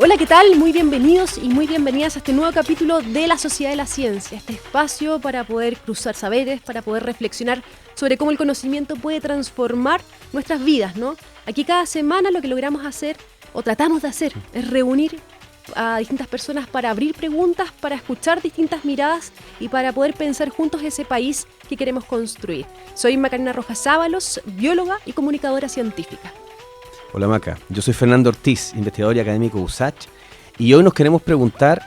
Hola, ¿qué tal? Muy bienvenidos y muy bienvenidas a este nuevo capítulo de La Sociedad de la Ciencia, este espacio para poder cruzar saberes, para poder reflexionar sobre cómo el conocimiento puede transformar nuestras vidas, ¿no? Aquí cada semana lo que logramos hacer, o tratamos de hacer, es reunir a distintas personas para abrir preguntas, para escuchar distintas miradas y para poder pensar juntos ese país que queremos construir. Soy Macarena Rojas Ábalos, bióloga y comunicadora científica. Hola Maca, yo soy Fernando Ortiz, investigador y académico USACH, y hoy nos queremos preguntar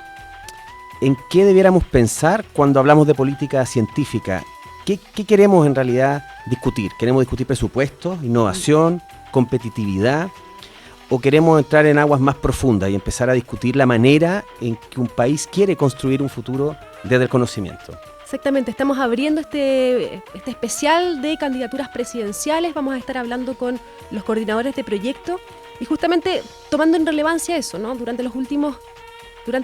en qué debiéramos pensar cuando hablamos de política científica. ¿Qué queremos en realidad discutir? ¿Queremos discutir presupuestos, innovación, competitividad? ¿O queremos entrar en aguas más profundas y empezar a discutir la manera en que un país quiere construir un futuro desde el conocimiento? Exactamente, estamos abriendo este especial de candidaturas presidenciales. Vamos a estar hablando con los coordinadores de proyecto y justamente tomando en relevancia eso, ¿no? Durante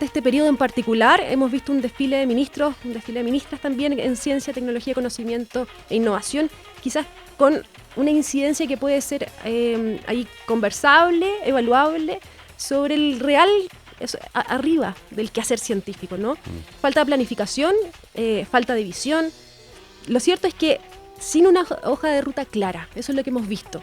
este periodo en particular hemos visto un desfile de ministros, un desfile de ministras también en ciencia, tecnología, conocimiento e innovación, quizás con una incidencia que puede ser ahí conversable, evaluable, sobre el real arriba del quehacer científico, ¿no? Falta planificación, falta de visión. Lo cierto es que sin una hoja de ruta clara, eso es lo que hemos visto.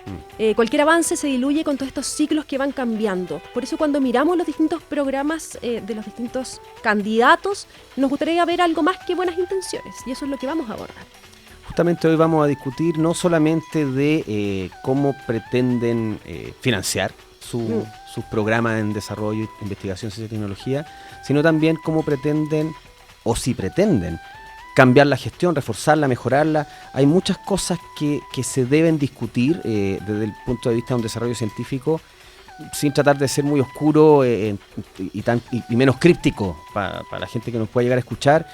Cualquier avance se diluye con todos estos ciclos que van cambiando. Por eso cuando miramos los distintos programas de los distintos candidatos, nos gustaría ver algo más que buenas intenciones, y eso es lo que vamos a abordar. Justamente hoy vamos a discutir no solamente de cómo pretenden financiar sus programas en desarrollo, investigación, ciencia y tecnología, sino también cómo pretenden, o si pretenden, cambiar la gestión, reforzarla, mejorarla. Hay muchas cosas que se deben discutir desde el punto de vista de un desarrollo científico, sin tratar de ser muy oscuro y menos críptico para la gente que nos pueda llegar a escuchar.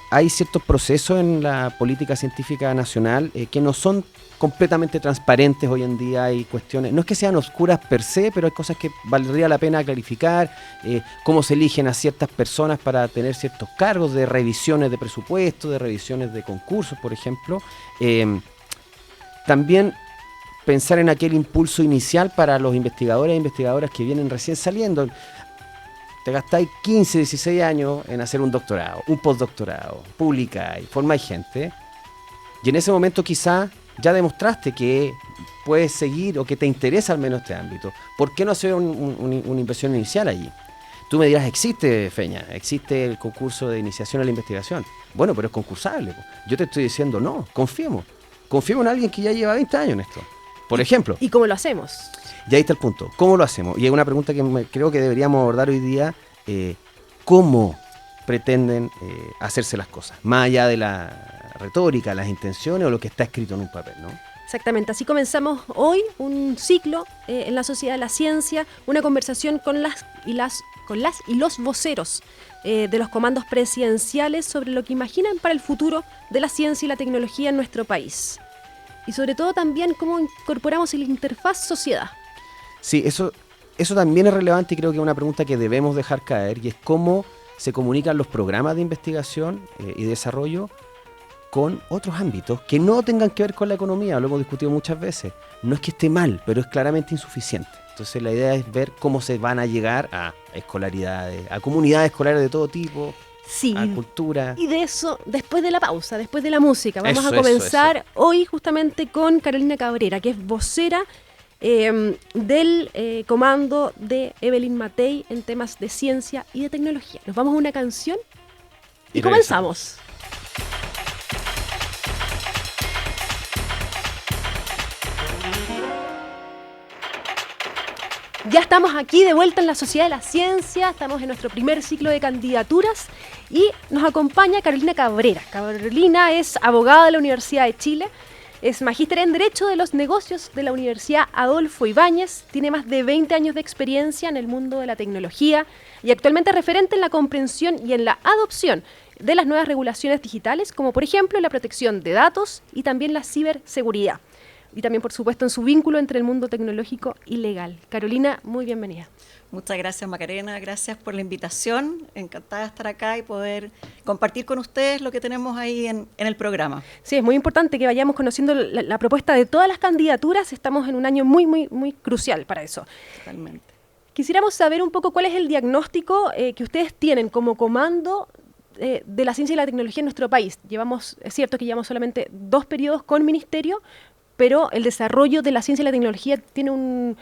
Hay ciertos procesos en la política científica nacional que no son completamente transparentes hoy en día. Hay cuestiones, no es que sean oscuras per se, pero hay cosas que valdría la pena clarificar, cómo se eligen a ciertas personas para tener ciertos cargos de revisiones de presupuesto, de revisiones de concursos, por ejemplo. También pensar en aquel impulso inicial para los investigadores e investigadoras que vienen recién saliendo. Te gastáis 15, 16 años en hacer un doctorado, un postdoctorado, publicáis, formáis gente, y en ese momento quizás ya demostraste que puedes seguir o que te interesa al menos este ámbito. ¿Por qué no hacer una inversión inicial allí? Tú me dirás, existe, Feña, existe el concurso de iniciación a la investigación. Bueno, pero es concursable. Yo te estoy diciendo, no, confiemos en alguien que ya lleva 20 años en esto. Por ejemplo. ¿Y cómo lo hacemos? Y ahí está el punto. ¿Cómo lo hacemos? Y hay una pregunta que creo que deberíamos abordar hoy día. ¿Cómo pretenden hacerse las cosas? Más allá de la retórica, las intenciones o lo que está escrito en un papel, ¿no? Exactamente. Así comenzamos hoy un ciclo en la Sociedad de la Ciencia, una conversación con las y los voceros de los comandos presidenciales sobre lo que imaginan para el futuro de la ciencia y la tecnología en nuestro país. Y sobre todo también cómo incorporamos la interfaz sociedad. Sí, eso también es relevante y creo que es una pregunta que debemos dejar caer, y es cómo se comunican los programas de investigación y desarrollo con otros ámbitos que no tengan que ver con la economía. Lo hemos discutido muchas veces. No es que esté mal, pero es claramente insuficiente. Entonces la idea es ver cómo se van a llegar a escolaridades, a comunidades escolares de todo tipo. Sí, a cultura. Y de eso, después de la pausa, después de la música, vamos a comenzar hoy justamente con Carolina Cabrera, que es vocera del comando de Evelyn Matei en temas de ciencia y de tecnología. Nos vamos a una canción y comenzamos. Ya estamos aquí de vuelta en la Sociedad de la Ciencia, estamos en nuestro primer ciclo de candidaturas y nos acompaña Carolina Cabrera. Carolina es abogada de la Universidad de Chile, es magíster en Derecho de los Negocios de la Universidad Adolfo Ibáñez, tiene más de 20 años de experiencia en el mundo de la tecnología y actualmente es referente en la comprensión y en la adopción de las nuevas regulaciones digitales, como por ejemplo la protección de datos y también la ciberseguridad. Y también, por supuesto, en su vínculo entre el mundo tecnológico y legal. Carolina, muy bienvenida. Muchas gracias, Macarena, gracias por la invitación. Encantada de estar acá y poder compartir con ustedes lo que tenemos ahí en el programa. Sí, es muy importante que vayamos conociendo la propuesta de todas las candidaturas. Estamos en un año muy crucial para eso. Totalmente. quisiéramos saber un poco cuál es el diagnóstico que ustedes tienen como comando de la ciencia y la tecnología en nuestro país. Es cierto que llevamos solamente 2 periodos con ministerio, pero el desarrollo de la ciencia y la tecnología tiene un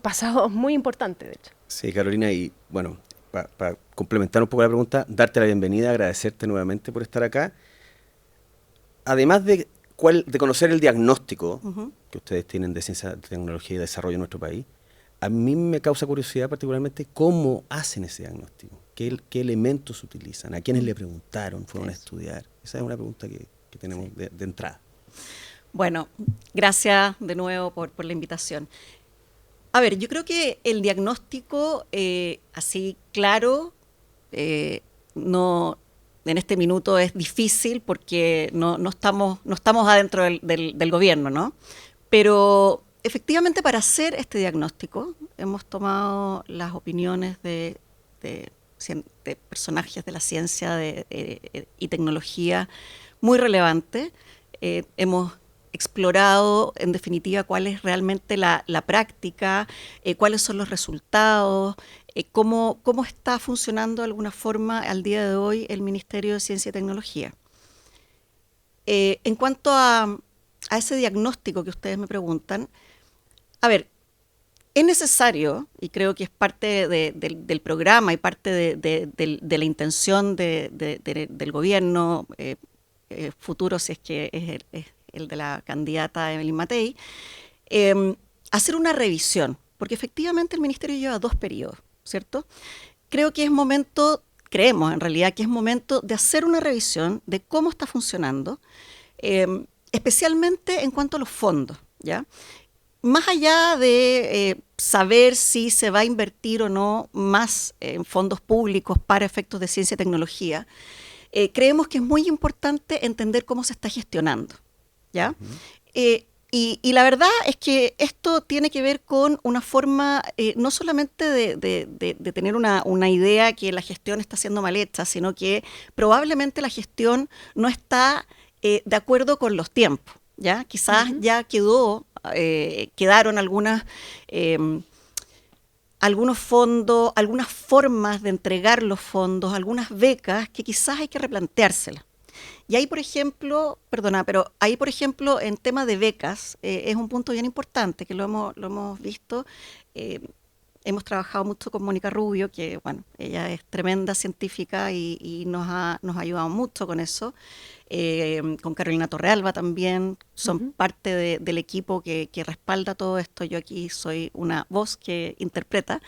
pasado muy importante, de hecho. Sí, Carolina, y bueno, para complementar un poco la pregunta, darte la bienvenida, agradecerte nuevamente por estar acá. Además de conocer el diagnóstico que ustedes tienen de ciencia, tecnología y desarrollo en nuestro país, a mí me causa curiosidad particularmente cómo hacen ese diagnóstico, qué elementos utilizan, a quiénes le preguntaron, fueron a estudiar. Esa es una pregunta que tenemos de entrada. Bueno, gracias de nuevo por la invitación. A ver, yo creo que el diagnóstico, así claro, no en este minuto es difícil porque no estamos adentro del gobierno, ¿no? Pero efectivamente para hacer este diagnóstico hemos tomado las opiniones de personajes de la ciencia y tecnología muy relevantes. Hemos explorado en definitiva cuál es realmente la práctica, cuáles son los resultados, cómo está funcionando de alguna forma al día de hoy el Ministerio de Ciencia y Tecnología. En cuanto a ese diagnóstico que ustedes me preguntan, a ver, es necesario, y creo que es parte del programa y parte de la intención del gobierno futuro, si es que es el de la candidata Evelyn Matei, hacer una revisión, porque efectivamente el Ministerio lleva 2 periodos, ¿cierto? Creemos en realidad que es momento de hacer una revisión de cómo está funcionando, especialmente en cuanto a los fondos, ¿ya? Más allá de saber si se va a invertir o no más en fondos públicos para efectos de ciencia y tecnología, creemos que es muy importante entender cómo se está gestionando, ¿ya? Y la verdad es que esto tiene que ver con una forma no solamente de tener una idea que la gestión está siendo mal hecha, sino que probablemente la gestión no está de acuerdo con los tiempos, ¿ya? Quizás ya quedaron algunos fondos, algunas formas de entregar los fondos, algunas becas que quizás hay que replanteárselas. Y ahí, por ejemplo, en tema de becas, es un punto bien importante que lo hemos visto. Hemos trabajado mucho con Mónica Rubio, que bueno, ella es tremenda científica y nos ha ayudado mucho con eso. Con Carolina Torrealba también, son parte del equipo que respalda todo esto. Yo aquí soy una voz que interpreta.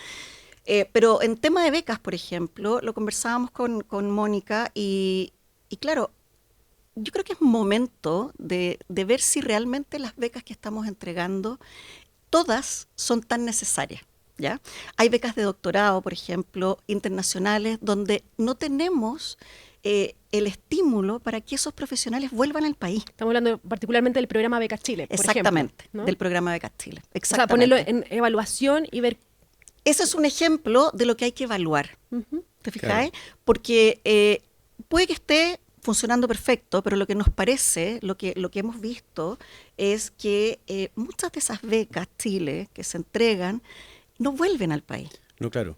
Pero en tema de becas, por ejemplo, lo conversábamos con Mónica y claro, yo creo que es momento de ver si realmente las becas que estamos entregando, todas son tan necesarias, ¿ya? Hay becas de doctorado, por ejemplo, internacionales, donde no tenemos el estímulo para que esos profesionales vuelvan al país. Estamos hablando particularmente del programa Becas Chile, por Exactamente, ejemplo, ¿no? del programa Becas Chile. O sea, ponerlo en evaluación y ver. Ese es un ejemplo de lo que hay que evaluar. ¿Te fijas? Claro. Porque puede que esté funcionando perfecto, pero lo que nos parece, lo que hemos visto, es que muchas de esas becas Chile que se entregan no vuelven al país. No, claro.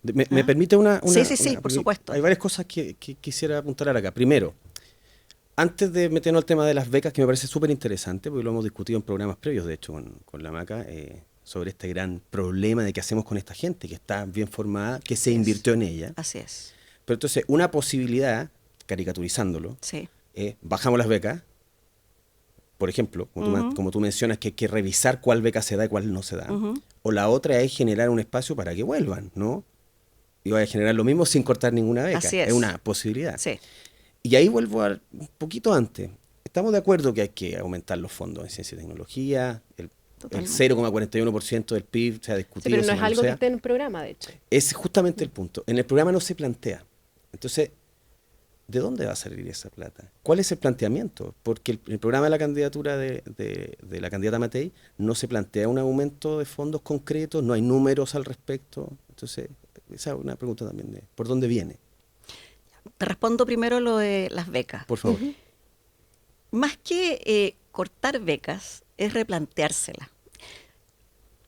¿Me permite una Sí, por supuesto. Hay varias cosas que quisiera apuntalar acá. Primero, antes de meternos al tema de las becas, que me parece súper interesante, porque lo hemos discutido en programas previos, de hecho, con la Maca, sobre este gran problema de qué hacemos con esta gente que está bien formada, que se invirtió en ella. Así es. Pero entonces, una posibilidad, caricaturizándolo, Sí. Bajamos las becas, por ejemplo, como tú mencionas, que hay que revisar cuál beca se da y cuál no se da. O la otra es generar un espacio para que vuelvan, ¿no? Y vaya a generar lo mismo sin cortar ninguna beca. Así es. Es una posibilidad. Sí. Y ahí vuelvo un poquito antes. Estamos de acuerdo que hay que aumentar los fondos en ciencia y tecnología, el 0,41% del PIB se ha discutido. Sí, pero no es algo que esté en el programa, de hecho. Es justamente el punto. En el programa no se plantea. Entonces, ¿de dónde va a salir esa plata? ¿Cuál es el planteamiento? Porque el programa de la candidatura de la candidata Matei no se plantea un aumento de fondos concretos, no hay números al respecto. Entonces, esa es una pregunta también de ¿por dónde viene? Te respondo primero lo de las becas. Por favor. Más que cortar becas, es replanteárselas.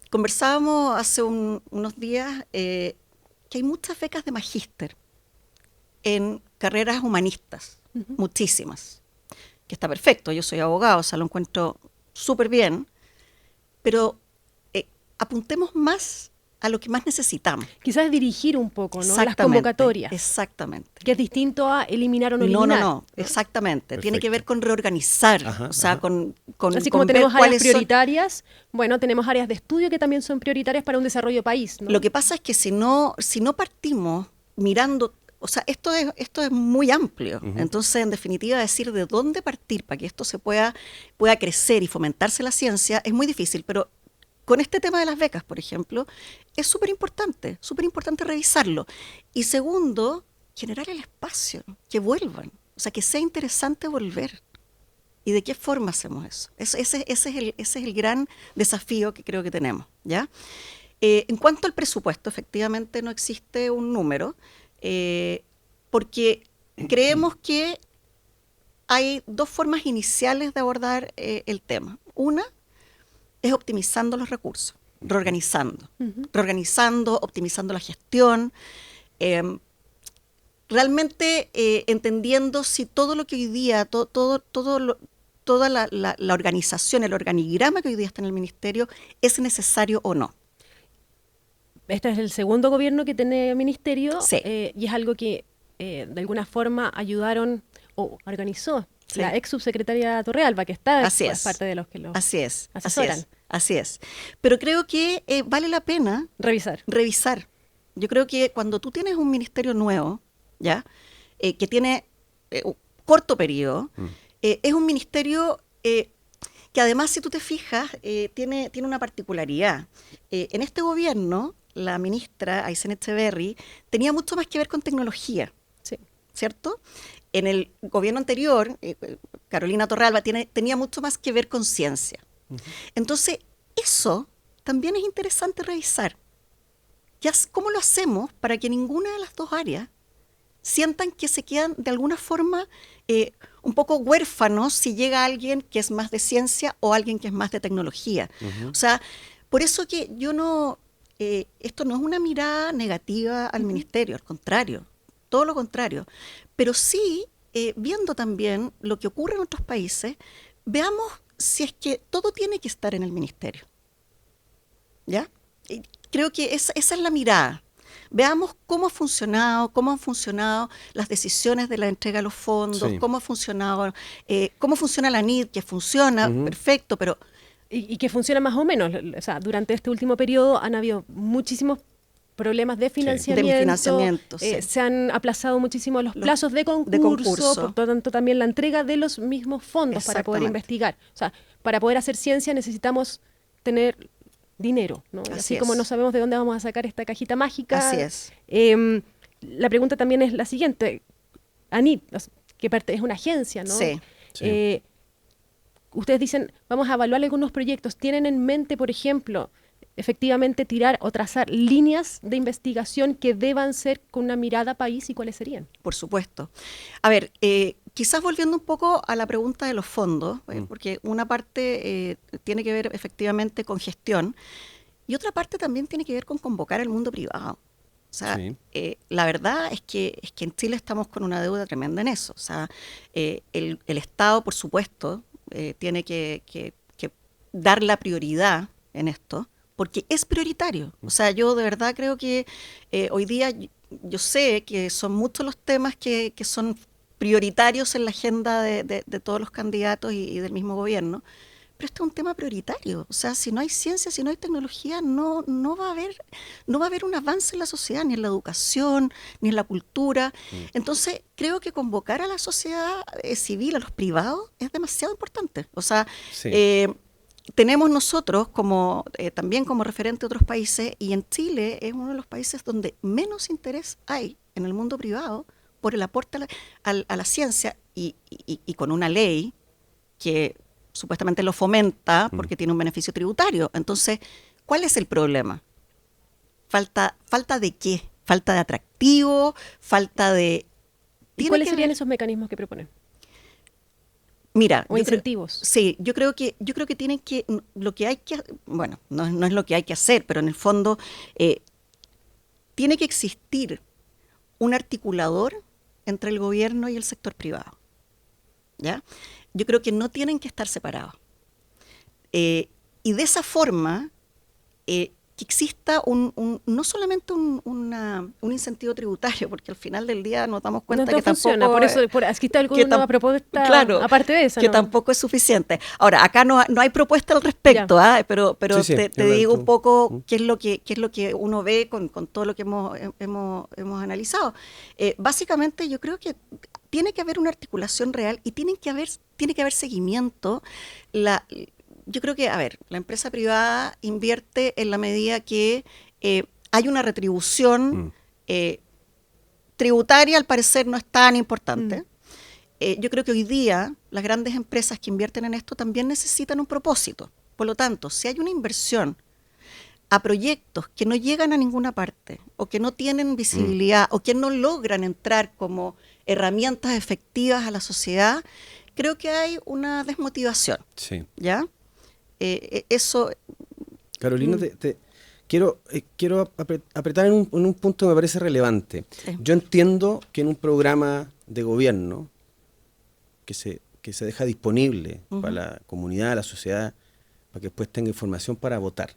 Conversábamos hace unos días que hay muchas becas de magíster en carreras humanistas, muchísimas, que está perfecto. Yo soy abogado, o sea, lo encuentro súper bien, pero apuntemos más a lo que más necesitamos. Quizás dirigir un poco, ¿no? Las Exactamente, convocatorias. Exactamente. Que es distinto a eliminar o no eliminar. No, exactamente. Perfecto. Tiene que ver con reorganizar, Ajá, o sea, ajá. con Así con como ver tenemos áreas cuáles son. prioritarias, bueno, tenemos áreas de estudio que también son prioritarias para un desarrollo país, ¿no? Lo que pasa es que si no partimos mirando, o sea, esto es muy amplio. Entonces, en definitiva, decir de dónde partir para que esto se pueda crecer y fomentarse la ciencia es muy difícil, pero con este tema de las becas, por ejemplo, es súper importante revisarlo. Y segundo, generar el espacio, que vuelvan, o sea, que sea interesante volver. ¿Y de qué forma hacemos eso? Ese es el gran desafío que creo que tenemos, ¿ya? En cuanto al presupuesto, efectivamente no existe un número, porque creemos que hay dos formas iniciales de abordar el tema. Una es optimizando los recursos, reorganizando, optimizando la gestión, realmente entendiendo si todo lo que hoy día, toda la organización, el organigrama que hoy día está en el ministerio es necesario o no. Este es el segundo gobierno que tiene ministerio Sí. Y es algo que de alguna forma ayudaron o organizó Sí. la ex subsecretaria Torrealba, que está Así pues, es. parte de los que lo Así es, asesoran. así es. Pero creo que vale la pena Revisar. revisar. Yo creo que cuando tú tienes un ministerio nuevo, ¿ya? Que tiene un corto periodo, es un ministerio que además, si tú te fijas, tiene una particularidad. En este gobierno, la ministra Aysén Echeverry tenía mucho más que ver con tecnología, Sí. ¿cierto? En el gobierno anterior, Carolina Torrealba tenía mucho más que ver con ciencia. Entonces, eso también es interesante revisar. ¿Cómo lo hacemos para que ninguna de las dos áreas sientan que se quedan de alguna forma un poco huérfanos si llega alguien que es más de ciencia o alguien que es más de tecnología? O sea, por eso que yo no... esto no es una mirada negativa al ministerio, al contrario, todo lo contrario. Pero sí, viendo también lo que ocurre en otros países, veamos si es que todo tiene que estar en el ministerio. ¿Ya? Y creo que esa es la mirada. Veamos cómo han funcionado las decisiones de la entrega de los fondos, Sí. cómo funciona la NID, que funciona, perfecto, pero Y que funciona más o menos. O sea, durante este último periodo han habido muchísimos problemas de financiamiento. sí. Se han aplazado muchísimo los plazos de concurso, concurso. por lo tanto también la entrega de los mismos fondos para poder Exactamente. investigar. O sea, para poder hacer ciencia necesitamos tener dinero, ¿no? Y Así así es. como no sabemos de dónde vamos a sacar esta cajita mágica. Así es. La pregunta también es la siguiente. ANIT, que es una agencia, ¿no? Sí. Sí. Ustedes dicen, vamos a evaluar algunos proyectos. ¿Tienen en mente, por ejemplo, efectivamente tirar o trazar líneas de investigación que deban ser con una mirada país y cuáles serían? Por supuesto. A ver, quizás volviendo un poco a la pregunta de los fondos, porque una parte tiene que ver efectivamente con gestión y otra parte también tiene que ver con convocar al mundo privado. O sea, Sí. la verdad es que en Chile estamos con una deuda tremenda en eso. O sea, el Estado, por supuesto, tiene que dar la prioridad en esto, porque es prioritario. O sea, yo de verdad creo que hoy día yo sé que son muchos los temas que son prioritarios en la agenda de todos los candidatos y del mismo gobierno, pero este es un tema prioritario. O sea, si no hay ciencia, si no hay tecnología, no va a haber un avance en la sociedad, ni en la educación, ni en la cultura. Entonces, creo que convocar a la sociedad civil, a los privados, es demasiado importante. O sea, Sí. tenemos nosotros también como referente a otros países, y en Chile es uno de los países donde menos interés hay en el mundo privado por el aporte a la ciencia y con una ley que supuestamente lo fomenta porque tiene un beneficio tributario. Entonces, ¿cuál es el problema? ¿Falta de qué? ¿Falta de atractivo? ¿Falta de...? ¿Y cuáles serían esos mecanismos que proponen? Mira, o incentivos. Sí, yo creo que tienen que, lo que hay que, bueno, no es lo que hay que hacer, pero en el fondo tiene que existir un articulador entre el gobierno y el sector privado, ¿ya? Yo creo que no tienen que estar separados. Y de esa forma, que exista no solamente un incentivo tributario, porque al final del día nos damos cuenta que funciona, tampoco... aquí está alguna propuesta, claro, aparte de esa. que tampoco es suficiente. Ahora, acá no hay propuesta al respecto, pero Sí, te digo un poco qué es lo que uno ve con todo lo que hemos analizado. Básicamente, yo creo que tiene que haber una articulación real y tiene que haber seguimiento. Yo creo que, la empresa privada invierte en la medida que hay una retribución tributaria, al parecer no es tan importante. Yo creo que hoy día las grandes empresas que invierten en esto también necesitan un propósito. Por lo tanto, si hay una inversión a proyectos que no llegan a ninguna parte o que no tienen visibilidad o que no logran entrar como herramientas efectivas a la sociedad, creo que hay una desmotivación. Sí. ¿Ya? Eso... Carolina, quiero apretar en un punto que me parece relevante. Sí. Yo entiendo que en un programa de gobierno que se deja disponible para la comunidad, la sociedad, para que después tenga información para votar,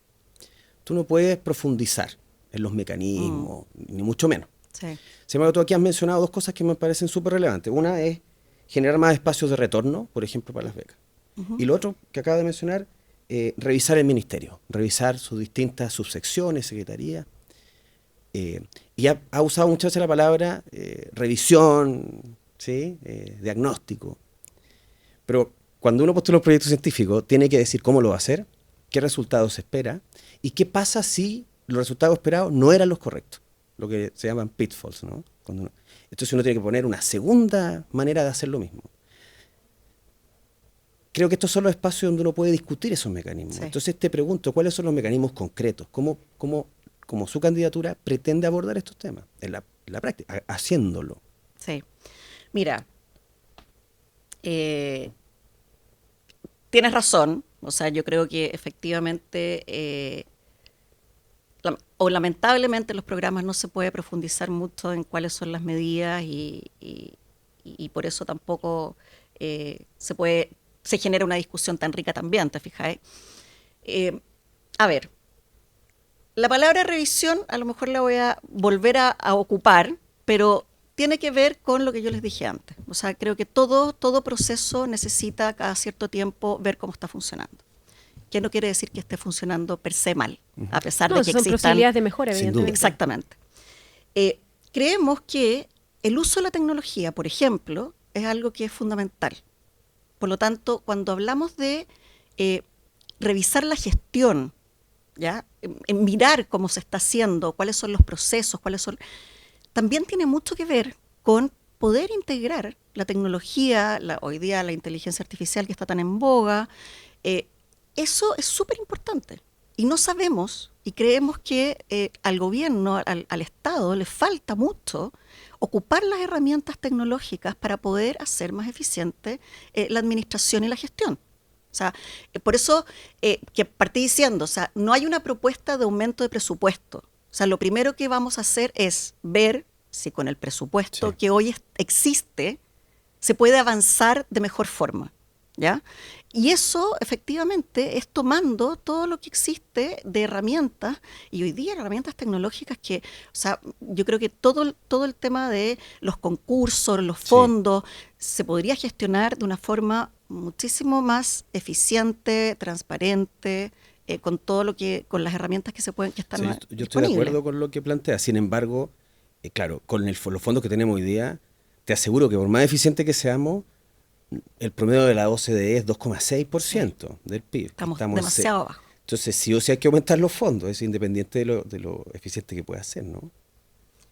tú no puedes profundizar en los mecanismos, ni mucho menos. Sí. Sin embargo, tú aquí has mencionado dos cosas que me parecen súper relevantes. Una es generar más espacios de retorno, por ejemplo, para las becas. Y lo otro que acaba de mencionar, revisar el ministerio, revisar sus distintas subsecciones, secretarías. Y ha usado muchas veces la palabra revisión, ¿sí? Diagnóstico. Pero cuando uno postula un proyecto científico, tiene que decir cómo lo va a hacer, qué resultados se espera y qué pasa si los resultados esperados no eran los correctos, lo que se llaman pitfalls, ¿no? Entonces uno tiene que poner una segunda manera de hacer lo mismo. Creo que estos son los espacios donde uno puede discutir esos mecanismos. Sí. Entonces te pregunto, ¿cuáles son los mecanismos concretos? ¿Cómo su candidatura pretende abordar estos temas en la práctica, haciéndolo? Sí. Mira, tienes razón. O sea, yo creo que efectivamente lamentablemente los programas no se puede profundizar mucho en cuáles son las medidas y por eso tampoco se genera una discusión tan rica también, ¿te fijas? La palabra revisión a lo mejor la voy a volver a ocupar, pero tiene que ver con lo que yo les dije antes. O sea, creo que todo proceso necesita cada cierto tiempo ver cómo está funcionando. Que no quiere decir que esté funcionando per se mal, a pesar de que son existan posibilidades de mejora, evidentemente. Exactamente. Creemos que el uso de la tecnología, por ejemplo, es algo que es fundamental. Por lo tanto, cuando hablamos de revisar la gestión, ¿ya? En mirar cómo se está haciendo, cuáles son los procesos, también tiene mucho que ver con poder integrar la tecnología, hoy día la inteligencia artificial que está tan en boga. Eso es súper importante. Y no sabemos, y creemos que al gobierno, al Estado, le falta mucho ocupar las herramientas tecnológicas para poder hacer más eficiente la administración y la gestión. O sea, por eso que partí diciendo, o sea, no hay una propuesta de aumento de presupuesto. O sea, lo primero que vamos a hacer es ver si con el presupuesto que hoy existe se puede avanzar de mejor forma, ¿ya? Y eso efectivamente es tomando todo lo que existe de herramientas, y hoy día herramientas tecnológicas que, o sea, yo creo que todo el tema de los concursos, los fondos, se podría gestionar de una forma muchísimo más eficiente, transparente, con las herramientas que están disponibles. Yo estoy de acuerdo con lo que plantea. Sin embargo, claro, con los fondos que tenemos hoy día, te aseguro que por más eficiente que seamos, el promedio de la OCDE es 2,6% del PIB. Estamos demasiado bajo. Entonces, sí o sí hay que aumentar los fondos, es independiente de lo eficiente que pueda ser, ¿no?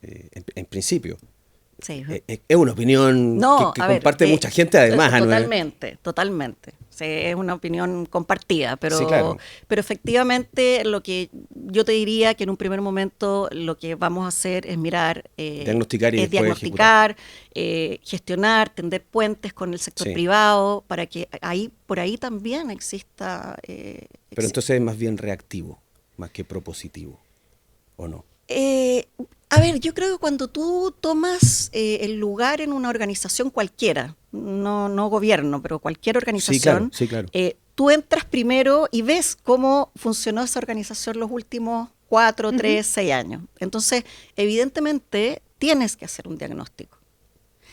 En principio. Sí. Es una opinión No, que a ver, comparte mucha gente además. Totalmente. Sí, es una opinión compartida, pero, Sí, claro. pero efectivamente lo que yo te diría que en un primer momento lo que vamos a hacer es mirar, Diagnosticar y es después diagnosticar, gestionar, tender puentes con el sector Sí. privado para que por ahí también exista. Pero entonces es más bien reactivo, más que propositivo, ¿o no? A ver, yo creo que cuando tú tomas el lugar en una organización cualquiera, no gobierno, pero cualquier organización, Sí, claro. Tú entras primero y ves cómo funcionó esa organización los últimos 4, 3, 6 años. Entonces, evidentemente, tienes que hacer un diagnóstico.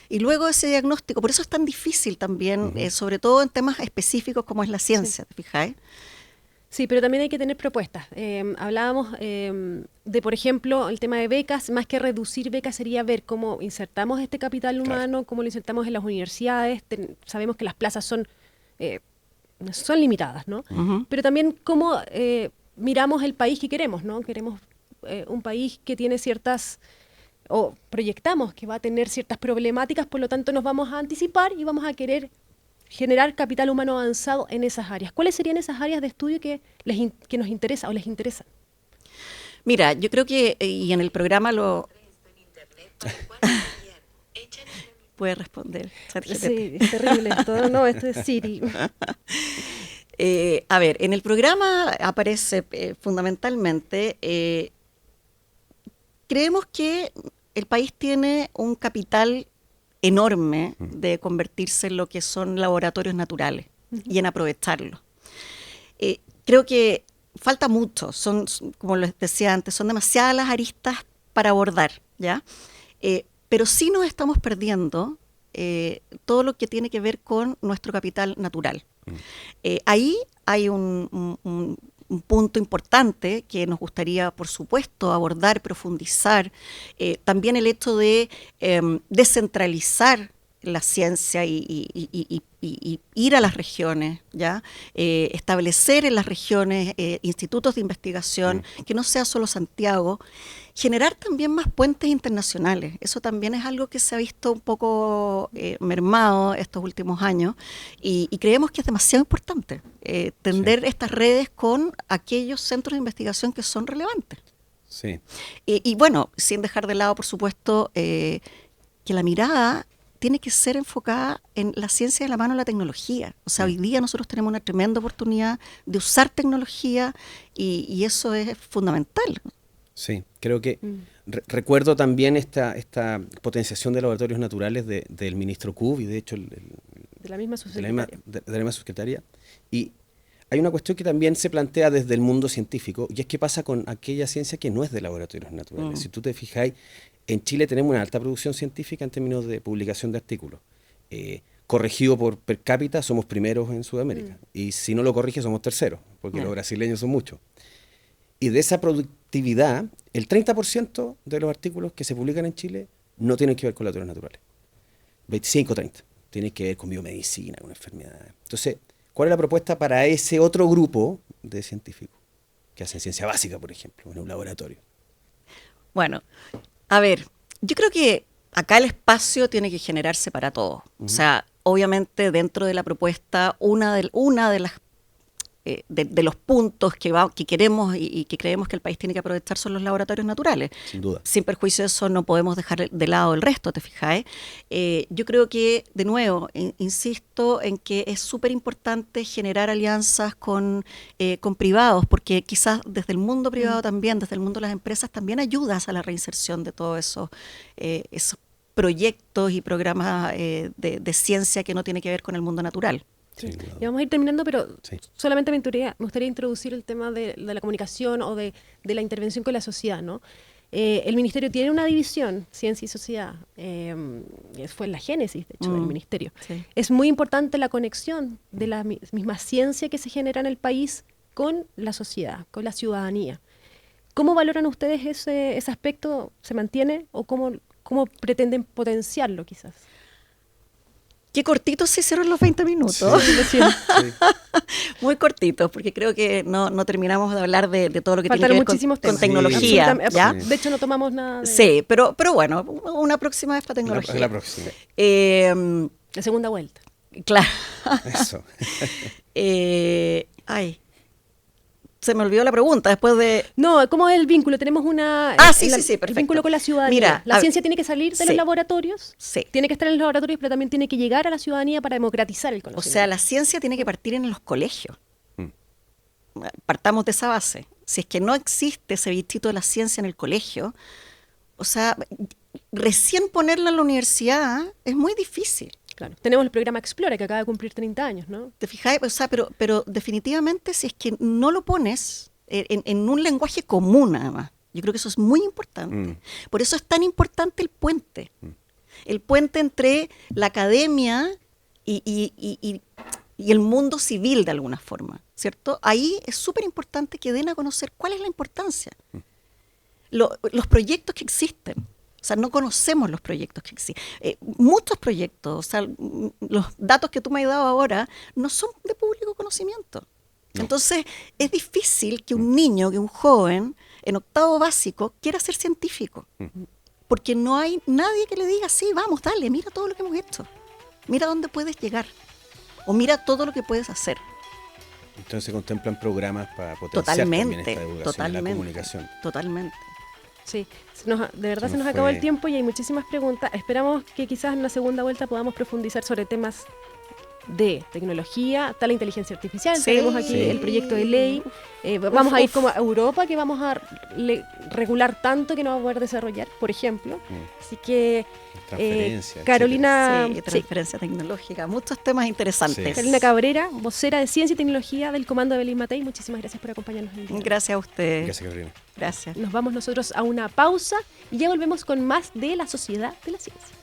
Y luego ese diagnóstico, por eso es tan difícil también, sobre todo en temas específicos como es la ciencia, ¿te fijáis? Sí, pero también hay que tener propuestas. Hablábamos de, por ejemplo, el tema de becas. Más que reducir becas sería ver cómo insertamos este capital humano, cómo lo insertamos en las universidades. Sabemos que las plazas son limitadas, ¿no? Pero también cómo miramos el país que queremos, ¿no? Queremos un país que tiene o proyectamos que va a tener ciertas problemáticas, por lo tanto nos vamos a anticipar y vamos a querer generar capital humano avanzado en esas áreas. ¿Cuáles serían esas áreas de estudio que nos interesa o les interesan? Mira, yo creo que, y en el programa lo... Puede responder. Sí, es terrible esto, no, esto es Siri. A ver, en el programa aparece fundamentalmente, creemos que el país tiene un capital enorme de convertirse en lo que son laboratorios naturales y en aprovecharlo. Creo que falta mucho, como les decía antes, son demasiadas las aristas para abordar, ¿ya? Pero sí nos estamos perdiendo todo lo que tiene que ver con nuestro capital natural. Ahí hay un punto importante que nos gustaría, por supuesto, abordar, profundizar. También el hecho de descentralizar la ciencia y ir a las regiones, ¿ya? Establecer en las regiones institutos de investigación, que no sea solo Santiago, generar también más puentes internacionales. Eso también es algo que se ha visto un poco mermado estos últimos años y creemos que es demasiado importante tender estas redes con aquellos centros de investigación que son relevantes. Sí. Y bueno, sin dejar de lado, por supuesto, que la mirada tiene que ser enfocada en la ciencia de la mano de la tecnología. O sea, hoy día nosotros tenemos una tremenda oportunidad de usar tecnología y eso es fundamental. Sí, creo que recuerdo también esta potenciación de laboratorios naturales del ministro Kub y de hecho de la misma subsecretaria. de la misma subsecretaria. Y hay una cuestión que también se plantea desde el mundo científico y es qué pasa con aquella ciencia que no es de laboratorios naturales. Si tú te fijáis, en Chile tenemos una alta producción científica en términos de publicación de artículos. Corregido por per cápita, somos primeros en Sudamérica. Y si no lo corrige, somos terceros, porque los brasileños son muchos. Y de esa productividad, el 30% de los artículos que se publican en Chile no tienen que ver con laboratorios naturales. 25-30. Tienen que ver con biomedicina, con enfermedades. Entonces, ¿cuál es la propuesta para ese otro grupo de científicos que hacen ciencia básica, por ejemplo, en un laboratorio? Bueno, a ver, yo creo que acá el espacio tiene que generarse para todos. O sea, obviamente dentro de la propuesta, una de las de los puntos que queremos y que creemos que el país tiene que aprovechar son los laboratorios naturales. Sin duda. Sin perjuicio de eso no podemos dejar de lado el resto, ¿te fijáis? Yo creo que, de nuevo, insisto en que es súper importante generar alianzas con privados, porque quizás desde el mundo privado también, desde el mundo de las empresas, también ayudas a la reinserción de todos esos proyectos y programas de ciencia que no tiene que ver con el mundo natural. Sí. Y vamos a ir terminando, pero sí, solamente me gustaría introducir el tema de la comunicación o de la intervención con la sociedad, ¿no? El Ministerio tiene una división, Ciencia y Sociedad, fue la génesis, de hecho, del Ministerio. Sí. Es muy importante la conexión de la misma ciencia que se genera en el país con la sociedad, con la ciudadanía. ¿Cómo valoran ustedes ese aspecto? ¿Se mantiene o cómo pretenden potenciarlo quizás? Qué cortitos se hicieron los 20 minutos. Sí. Sí. Muy cortitos, porque creo que no terminamos de hablar de todo lo que Faltan tiene que ver muchísimos con temas. tecnología. Absolutamente. ¿Ya? De hecho, no tomamos nada de Sí, pero bueno, una próxima vez para tecnología. La próxima. la segunda vuelta. Claro. Eso. Se me olvidó la pregunta después de... No, ¿cómo es el vínculo? Tenemos una... Sí, perfecto. El vínculo con la ciudadanía. Mira, la ciencia tiene que salir de los laboratorios, Sí. tiene que estar en los laboratorios, pero también tiene que llegar a la ciudadanía para democratizar el O conocimiento. sea, la ciencia tiene que partir en los colegios. Partamos de esa base. Si es que no existe ese bichito de la ciencia en el colegio, o sea, recién ponerla en la universidad es muy difícil. Claro. Tenemos el programa Explora, que acaba de cumplir 30 años, ¿no? ¿Te fijas? O sea, pero definitivamente si es que no lo pones en un lenguaje común, además, yo creo que eso es muy importante. Por eso es tan importante el puente. El puente entre la academia y el mundo civil, de alguna forma, ¿cierto? Ahí es súper importante que den a conocer cuál es la importancia. Los proyectos que existen. O sea, no conocemos los proyectos que existen. Muchos proyectos, o sea, los datos que tú me has dado ahora no son de público conocimiento. Entonces, es difícil que un niño, que un joven, en octavo básico, quiera ser científico. Porque no hay nadie que le diga, sí, vamos, dale, mira todo lo que hemos hecho. Mira dónde puedes llegar. O mira todo lo que puedes hacer. Entonces se contemplan programas para potenciar también esta divulgación de la comunicación. Totalmente. Sí, de verdad se nos acabó el tiempo y hay muchísimas preguntas. Esperamos que quizás en una segunda vuelta podamos profundizar sobre temas de tecnología, está la inteligencia artificial, tenemos aquí el proyecto de ley, vamos a ir como a Europa, que vamos a regular tanto que no va a poder desarrollar, por ejemplo. Así que Carolina... transferencia tecnológica, muchos temas interesantes. Carolina Cabrera, vocera de Ciencia y Tecnología del Comando de Belén Matei, muchísimas gracias por acompañarnos el día. Gracias a usted. Gracias, Carolina. Gracias. Nos vamos nosotros a una pausa y ya volvemos con más de la Sociedad de la Ciencia.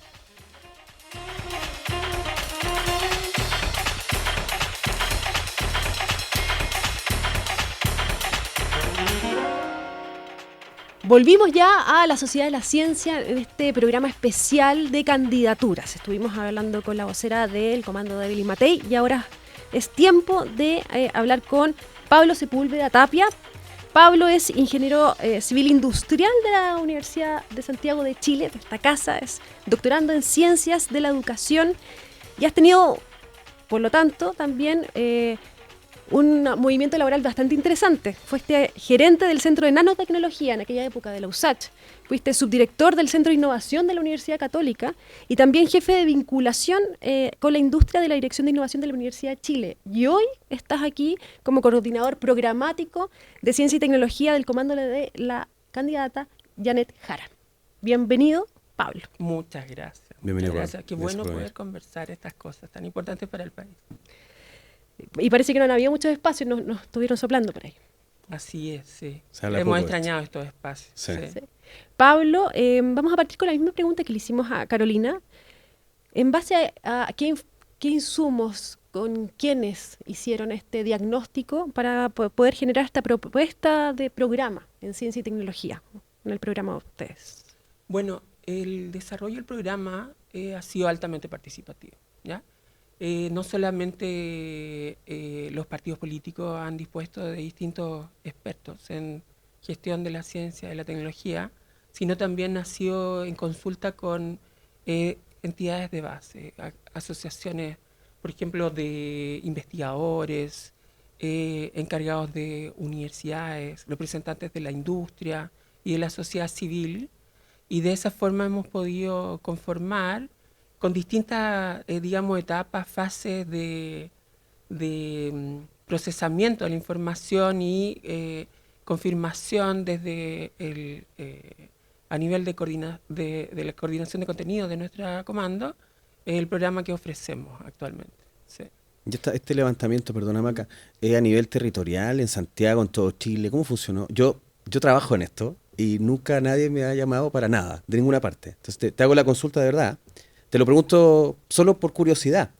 Volvimos ya a la Sociedad de la Ciencia en este programa especial de candidaturas. Estuvimos hablando con la vocera del Comando de Belén Matei y ahora es tiempo de hablar con Pablo Sepúlveda Tapia. Pablo es ingeniero civil industrial de la Universidad de Santiago de Chile, de esta casa, es doctorando en Ciencias de la Educación y has tenido, por lo tanto, también un movimiento laboral bastante interesante. Fuiste gerente del Centro de Nanotecnología en aquella época de la USACH, fuiste subdirector del Centro de Innovación de la Universidad Católica y también jefe de vinculación con la industria de la Dirección de Innovación de la Universidad de Chile. Y hoy estás aquí como coordinador programático de Ciencia y Tecnología del Comando de la candidata Janet Jara. Bienvenido, Pablo. Muchas gracias. Bienvenido, Muchas gracias. Qué bueno poder poder conversar estas cosas tan importantes para el país. Y parece que no había muchos espacios, nos estuvieron soplando por ahí. Así es, sí. Hemos extrañado estos espacios. Sí. Sí. Pablo, vamos a partir con la misma pregunta que le hicimos a Carolina. En base a qué insumos, con quiénes hicieron este diagnóstico para poder generar esta propuesta de programa en ciencia y tecnología, en el programa de ustedes. Bueno, el desarrollo del programa ha sido altamente participativo, ¿ya? No solamente los partidos políticos han dispuesto de distintos expertos en gestión de la ciencia y la tecnología, sino también ha sido en consulta con entidades de base, asociaciones, por ejemplo, de investigadores, encargados de universidades, representantes de la industria y de la sociedad civil, y de esa forma hemos podido conformar con distintas, etapas, fases de procesamiento de la información y confirmación desde a nivel de la coordinación de contenido de nuestra comando, el programa que ofrecemos actualmente. Sí. ¿Y este levantamiento, perdona Maca, es a nivel territorial, en Santiago, en todo Chile? ¿Cómo funcionó? Yo trabajo en esto y nunca nadie me ha llamado para nada, de ninguna parte. Entonces te hago la consulta de verdad. Te lo pregunto solo por curiosidad.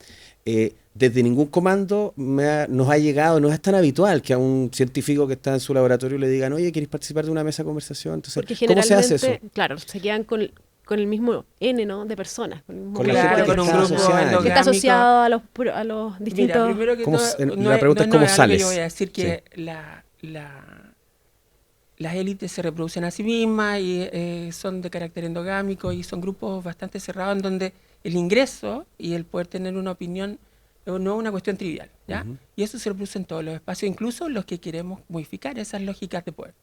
Desde ningún comando nos ha llegado, no es tan habitual que a un científico que está en su laboratorio le digan, oye, ¿quieres participar de una mesa de conversación? Entonces, porque ¿cómo se hace eso? Claro, se quedan con con el mismo N, ¿no? De personas. Con, el mismo Con la grupo gente de que con un está personas. grupo asociada. Que está endogámico. asociado a los distintos... Mira, primero que ¿Cómo todo, s- la pregunta es cómo algo sales? que yo voy a decir que las élites se reproducen a sí mismas y son de carácter endogámico y son grupos bastante cerrados en donde el ingreso y el poder tener una opinión no es una cuestión trivial, ¿ya? Y eso se reproduce en todos los espacios, incluso los que queremos modificar esas lógicas de poder.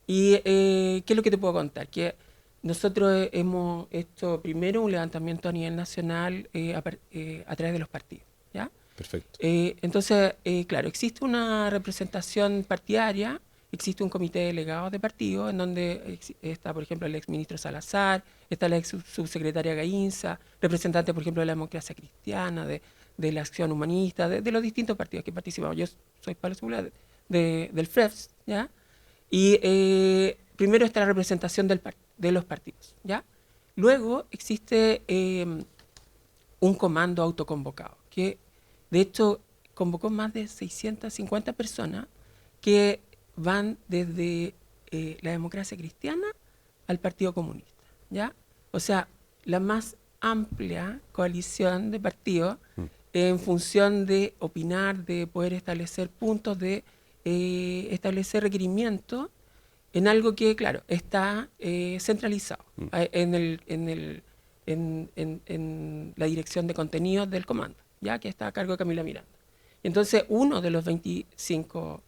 Y ¿qué es lo que te puedo contar? Que nosotros hemos hecho primero un levantamiento a nivel nacional a través de los partidos, ¿ya? Perfecto. Entonces, claro, existe una representación partidaria, existe un comité de delegados de partido en donde está, por ejemplo, el exministro Salazar, está la ex subsecretaria Gainza, representante, por ejemplo, de la democracia cristiana, de la acción humanista, de los distintos partidos que participamos. Yo soy Pablo Segura del FREPS, ¿ya? Y primero está la representación de los partidos, ¿ya? Luego existe un comando autoconvocado, que de hecho convocó más de 650 personas que van desde la democracia cristiana al Partido Comunista, ¿ya? O sea, la más amplia coalición de partidos en función de opinar, de poder establecer puntos, de establecer requerimientos en algo que, claro, está centralizado en la dirección de contenidos del comando, ya que está a cargo de Camila Miranda. Entonces, uno de los 25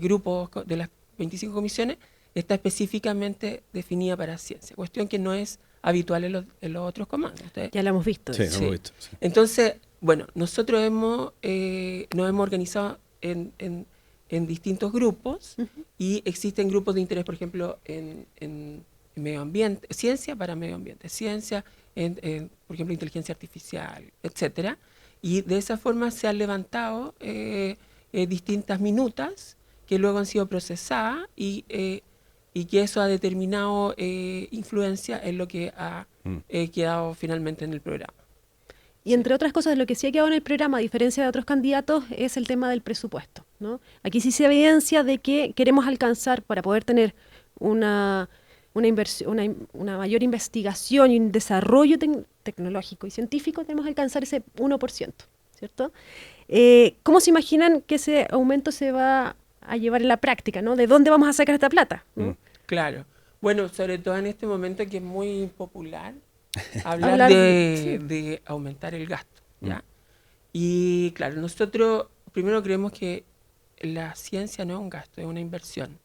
grupos, de las 25 comisiones, está específicamente definida para ciencia, cuestión que no es habitual en los otros comandos. Ya lo hemos visto. Sí, eso. hemos visto. Sí. Entonces, bueno, nosotros nos hemos organizado en distintos grupos y existen grupos de interés, por ejemplo, en medio ambiente, ciencia para medio ambiente, ciencia, por ejemplo, inteligencia artificial, etcétera. Y de esa forma se han levantado distintas minutas que luego han sido procesadas y que eso ha determinado influencia en lo que ha quedado finalmente en el programa. Y entre otras cosas, lo que sí ha quedado en el programa, a diferencia de otros candidatos, es el tema del presupuesto, ¿no? Aquí sí se evidencia de que queremos alcanzar, para poder tener una mayor investigación y un desarrollo tecnológico y científico, tenemos que alcanzar ese 1%, ¿cierto? ¿Cómo se imaginan que ese aumento se va a llevar en la práctica, ¿no? ¿De dónde vamos a sacar esta plata, ¿no? Claro. Bueno, sobre todo en este momento que es muy popular hablar de aumentar el gasto, ¿ya? Y claro, nosotros primero creemos que la ciencia no es un gasto, es una inversión.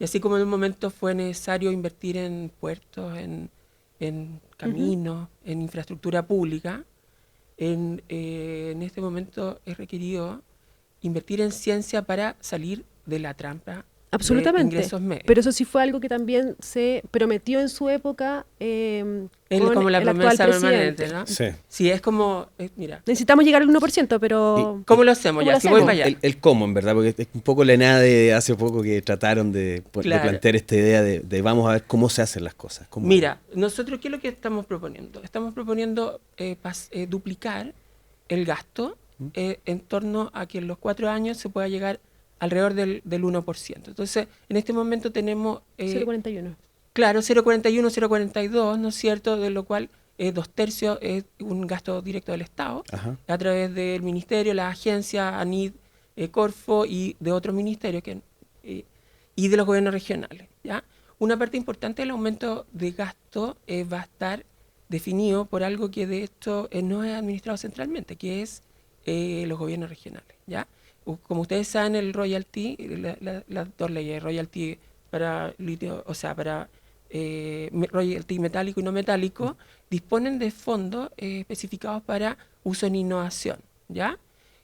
Y así como en un momento fue necesario invertir en puertos, en caminos, en infraestructura pública, en este momento es requerido invertir en ciencia para salir de la trampa de Absolutamente. ingresos medios. Pero eso sí fue algo que también se prometió en su época Es con como la el actual promesa presidente. permanente, ¿no? Sí. Sí, es como, mira, Necesitamos llegar al 1%, pero... ¿cómo lo hacemos? ¿Cómo Ya, lo si voy hacemos? para allá. El cómo, en verdad, porque es un poco la ENADE de hace poco que trataron de Claro. plantear esta idea de vamos a ver cómo se hacen las cosas. Cómo- Mira, nosotros, ¿qué es lo que estamos proponiendo? Estamos proponiendo duplicar el gasto en torno a que en los 4 años se pueda llegar alrededor del 1%. Entonces, en este momento tenemos... 0,41. Claro, 0,41, 0,42, ¿no es cierto? De lo cual 2/3 es un gasto directo del Estado, Ajá. a través del Ministerio, la agencia, ANID, Corfo y de otros ministerios y de los gobiernos regionales, ¿ya? Una parte importante del aumento de gasto va a estar definido por algo que de hecho no es administrado centralmente, que es los gobiernos regionales, ¿ya? Como ustedes saben, el royalty, las dos leyes, royalty para litio, o sea, para royalty metálico y no metálico, disponen de fondos especificados para uso en innovación, ¿ya?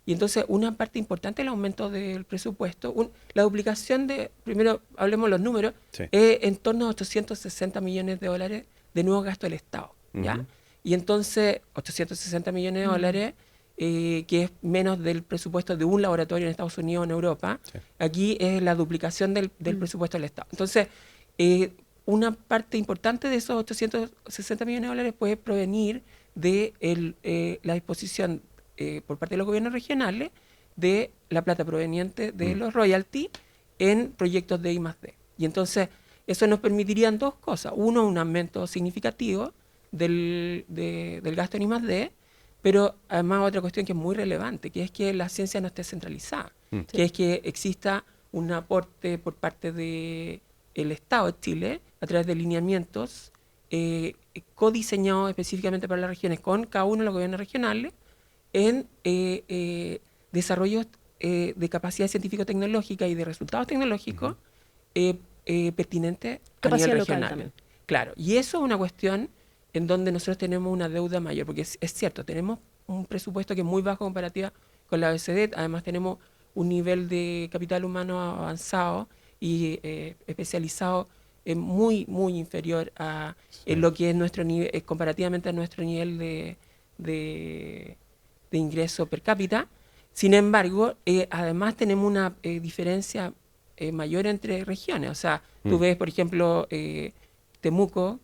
Y entonces una parte importante del aumento del presupuesto, la duplicación primero hablemos los números, Sí. es en torno a 860 millones de dólares de nuevo gasto del Estado, ¿ya? Ujú. Y entonces 860 millones de dólares, que es menos del presupuesto de un laboratorio en Estados Unidos o en Europa, Sí. aquí es la duplicación del presupuesto del Estado. Entonces, una parte importante de esos 860 millones de dólares puede provenir de la disposición por parte de los gobiernos regionales de la plata proveniente de los royalties en proyectos de I+D. Y entonces eso nos permitirían dos cosas. Uno, un aumento significativo del gasto en I+D, pero además otra cuestión que es muy relevante, que es que la ciencia no esté centralizada, que es que exista un aporte por parte del Estado de Chile a través de lineamientos codiseñados específicamente para las regiones con cada uno de los gobiernos regionales en desarrollos de capacidad científico-tecnológica y de resultados tecnológicos pertinentes a Capacidad nivel local regional. también. Claro, y eso es una cuestión en donde nosotros tenemos una deuda mayor, porque es cierto, tenemos un presupuesto que es muy bajo comparativa con la OECD, además tenemos un nivel de capital humano avanzado y especializado muy, muy inferior a lo que es nuestro nivel, comparativamente a nuestro nivel de ingreso per cápita. Sin embargo, además tenemos una diferencia mayor entre regiones. O sea, tú ves, por ejemplo, Temuco,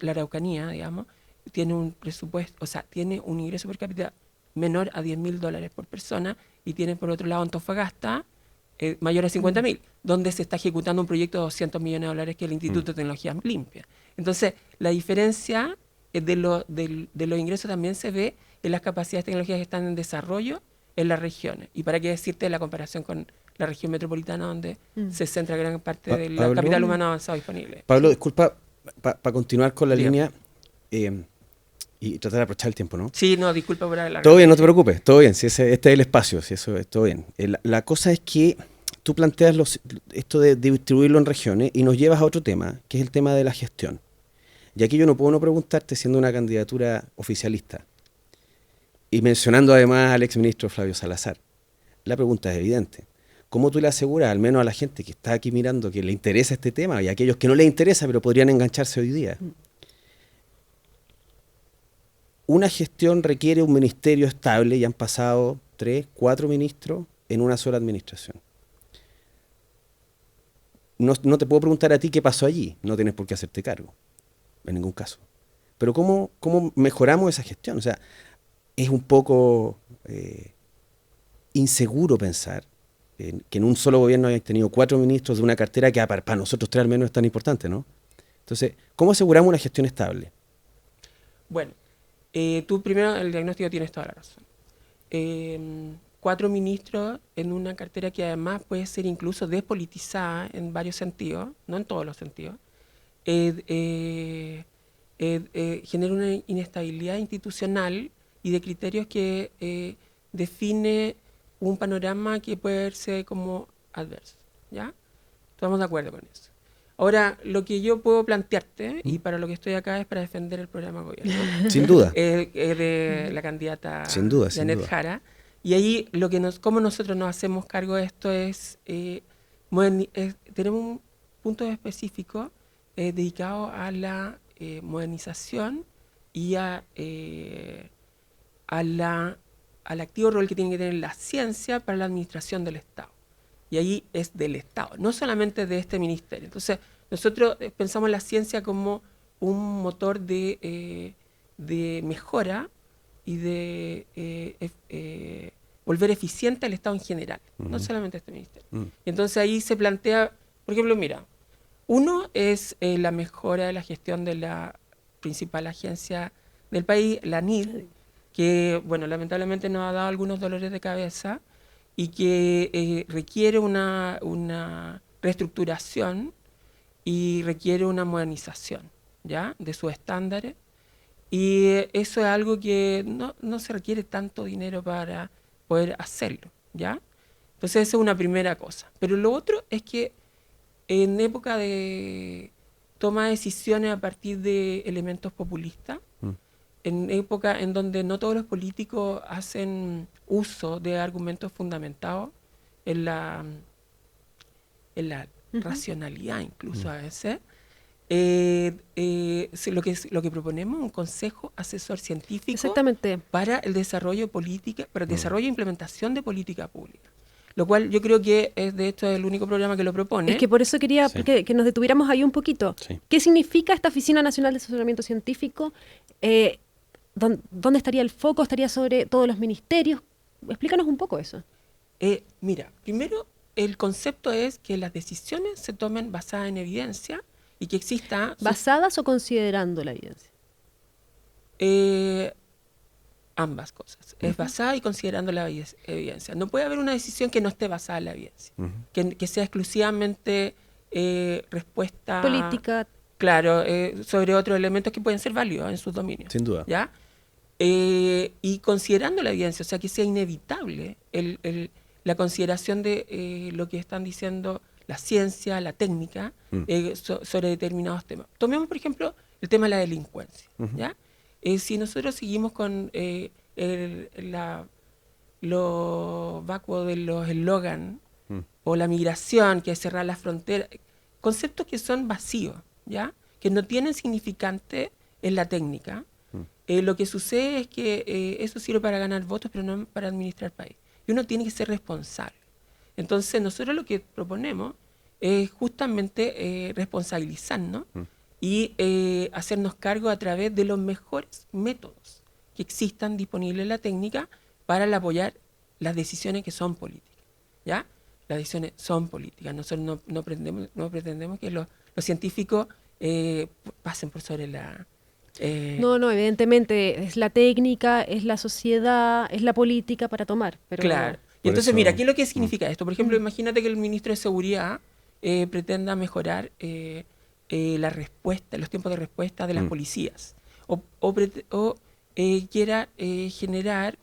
la Araucanía, digamos, tiene un presupuesto, o sea, tiene un ingreso per cápita menor a $10.000 por persona, y tiene por otro lado Antofagasta mayor a 50.000, donde se está ejecutando un proyecto de $200 millones que es el Instituto de Tecnologías Limpias. Entonces, la diferencia de los ingresos también se ve en las capacidades tecnológicas que están en desarrollo en las regiones. Y para qué decirte la comparación con la región metropolitana, donde se centra gran parte del capital humano avanzado disponible. Pablo, disculpa, para continuar con la Bien. línea y tratar de aprovechar el tiempo, ¿no? Sí, no, disculpa por alargar. Todo bien, no te preocupes, todo bien, si este es el espacio, si eso es todo bien. La cosa es que tú planteas esto de distribuirlo en regiones y nos llevas a otro tema, que es el tema de la gestión. Y aquí yo no puedo no preguntarte, siendo una candidatura oficialista, y mencionando además al exministro Flavio Salazar, la pregunta es evidente. ¿Cómo tú le aseguras, al menos a la gente que está aquí mirando, que le interesa este tema, y a aquellos que no les interesa, pero podrían engancharse hoy día? Una gestión requiere un ministerio estable y han pasado 3, 4 ministros en una sola administración. No te puedo preguntar a ti qué pasó allí, no tienes por qué hacerte cargo, en ningún caso. Pero ¿cómo mejoramos esa gestión? O sea, es un poco inseguro pensar que en un solo gobierno hayan tenido 4 ministros de una cartera que para nosotros 3 al menos es tan importante, ¿no? Entonces, ¿cómo aseguramos una gestión estable? Bueno, tú primero, el diagnóstico tienes toda la razón. 4 ministros en una cartera que además puede ser incluso despolitizada en varios sentidos, no en todos los sentidos, genera una inestabilidad institucional y de criterios que define un panorama que puede verse como adverso, ¿ya? Estamos de acuerdo con eso. Ahora, lo que yo puedo plantearte, y para lo que estoy acá, es para defender el programa de gobierno. Sin duda. De la candidata Sin duda, Janet Jara. Y ahí, cómo nosotros nos hacemos cargo de esto es, tenemos un punto específico dedicado a la modernización y al activo rol que tiene que tener la ciencia para la administración del Estado. Y ahí es del Estado, no solamente de este ministerio. Entonces, nosotros pensamos la ciencia como un motor de mejora y de volver eficiente al Estado en general, no solamente este ministerio. Entonces ahí se plantea, por ejemplo, mira, uno es la mejora de la gestión de la principal agencia del país, la NID, que, bueno, lamentablemente nos ha dado algunos dolores de cabeza y que requiere una reestructuración y requiere una modernización, ¿ya?, de sus estándares. Y eso es algo que no se requiere tanto dinero para poder hacerlo, ¿ya? Entonces esa es una primera cosa. Pero lo otro es que en época de toma de decisiones a partir de elementos populistas, en época en donde no todos los políticos hacen uso de argumentos fundamentados en la racionalidad incluso a veces, lo que proponemos es un consejo asesor científico. Exactamente. Para el desarrollo política, para el desarrollo e implementación de política pública. Lo cual yo creo que es de hecho el único programa que lo propone. Es que por eso quería que nos detuviéramos ahí un poquito. Sí. ¿Qué significa esta Oficina Nacional de Asesoramiento Científico? ¿Dónde estaría el foco? ¿Estaría sobre todos los ministerios? Explícanos un poco eso. Mira, primero el concepto es que las decisiones se tomen basadas en evidencia y que exista... ¿Basadas o considerando la evidencia? Ambas cosas. Es basada y considerando la evidencia. No puede haber una decisión que no esté basada en la evidencia, que sea exclusivamente respuesta política. Claro, sobre otros elementos que pueden ser válidos en sus dominios. Sin duda. ¿Ya? Y considerando la evidencia, o sea, que sea inevitable la consideración de lo que están diciendo la ciencia, la técnica, sobre determinados temas. Tomemos, por ejemplo, el tema de la delincuencia. ¿Ya? Si nosotros seguimos con lo vacuo de los eslogan o la migración, que es cerrar las fronteras, conceptos que son vacíos, ¿ya? Que no tienen significante en la técnica. Lo que sucede es que eso sirve para ganar votos, pero no para administrar país. Y uno tiene que ser responsable. Entonces, nosotros lo que proponemos es justamente responsabilizarnos y hacernos cargo a través de los mejores métodos que existan disponibles en la técnica para apoyar las decisiones que son políticas. ¿Ya? Las decisiones son políticas. Nosotros no pretendemos que los científicos pasen por sobre la... No, evidentemente es la técnica, es la sociedad, es la política para tomar. Pero claro. Y entonces, mira, ¿qué es lo que significa esto? Por ejemplo, imagínate que el ministro de Seguridad pretenda mejorar la respuesta, los tiempos de respuesta de las policías. O quiera generar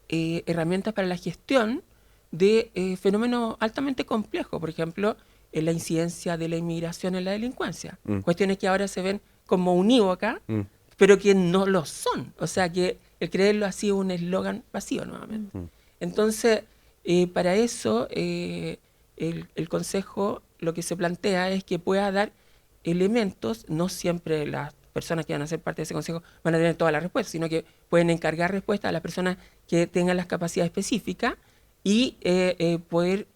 herramientas para la gestión de fenómenos altamente complejos. Por ejemplo, la incidencia de la inmigración en la delincuencia. Cuestiones que ahora se ven como unívocas, pero que no lo son. O sea, que el creerlo así es un eslogan vacío nuevamente. Entonces, para eso, el Consejo lo que se plantea es que pueda dar elementos, no siempre las personas que van a ser parte de ese Consejo van a tener todas las respuestas, sino que pueden encargar respuestas a las personas que tengan las capacidades específicas y poder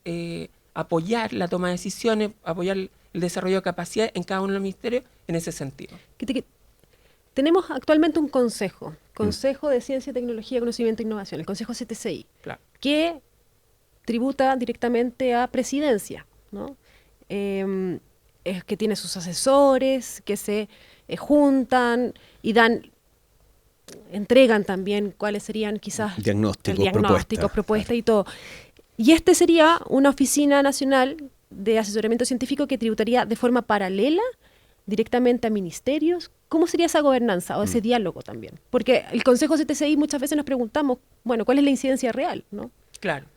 apoyar la toma de decisiones, apoyar el desarrollo de capacidades en cada uno de los ministerios en ese sentido. Tenemos actualmente un Consejo de Ciencia, Tecnología, Conocimiento e Innovación, el Consejo CTCI, claro, que tributa directamente a Presidencia, ¿no? Es que tiene sus asesores, que se juntan y entregan también cuáles serían quizás diagnósticos, propuestas y todo. Y este sería una oficina nacional de asesoramiento científico que tributaría de forma paralela directamente a ministerios. ¿Cómo sería esa gobernanza o ese diálogo también? Porque el Consejo CTCI muchas veces nos preguntamos, bueno, ¿cuál es la incidencia real, ¿no? Claro.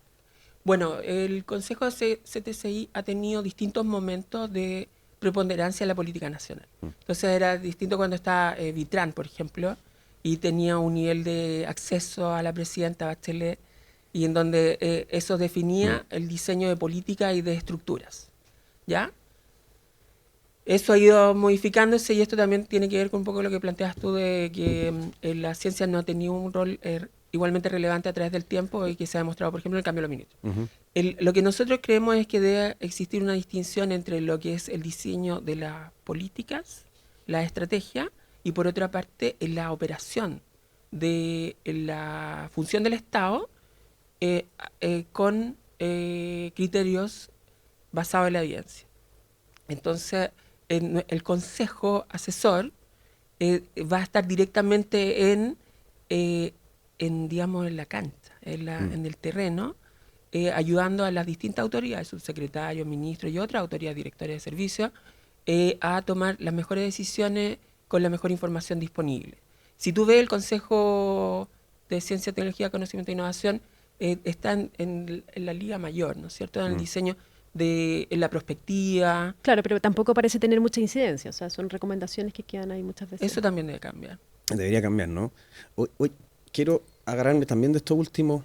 Bueno, el Consejo CTCI ha tenido distintos momentos de preponderancia en la política nacional. Entonces era distinto cuando estaba Vitrán, por ejemplo, y tenía un nivel de acceso a la presidenta Bachelet, y en donde eso definía el diseño de política y de estructuras. ¿Ya? Eso ha ido modificándose, y esto también tiene que ver con un poco lo que planteas tú de que la ciencia no ha tenido un rol igualmente relevante a través del tiempo y que se ha demostrado, por ejemplo, en el cambio de los ministros. Lo que nosotros creemos es que debe existir una distinción entre lo que es el diseño de las políticas, la estrategia, y por otra parte, en la operación de la función del Estado con criterios basados en la evidencia. Entonces, el consejo asesor va a estar directamente en la cancha, en el terreno, ayudando a las distintas autoridades, subsecretarios, ministros y otras autoridades directoras de servicios, a tomar las mejores decisiones con la mejor información disponible. Si tú ves el Consejo de Ciencia, Tecnología, Conocimiento e Innovación, están en la liga mayor, ¿no es cierto?, en el diseño en la prospectiva. Claro, pero tampoco parece tener mucha incidencia, o sea, son recomendaciones que quedan ahí muchas veces. Eso también debe cambiar. Debería cambiar, ¿no? Hoy quiero agarrarme también de esto último,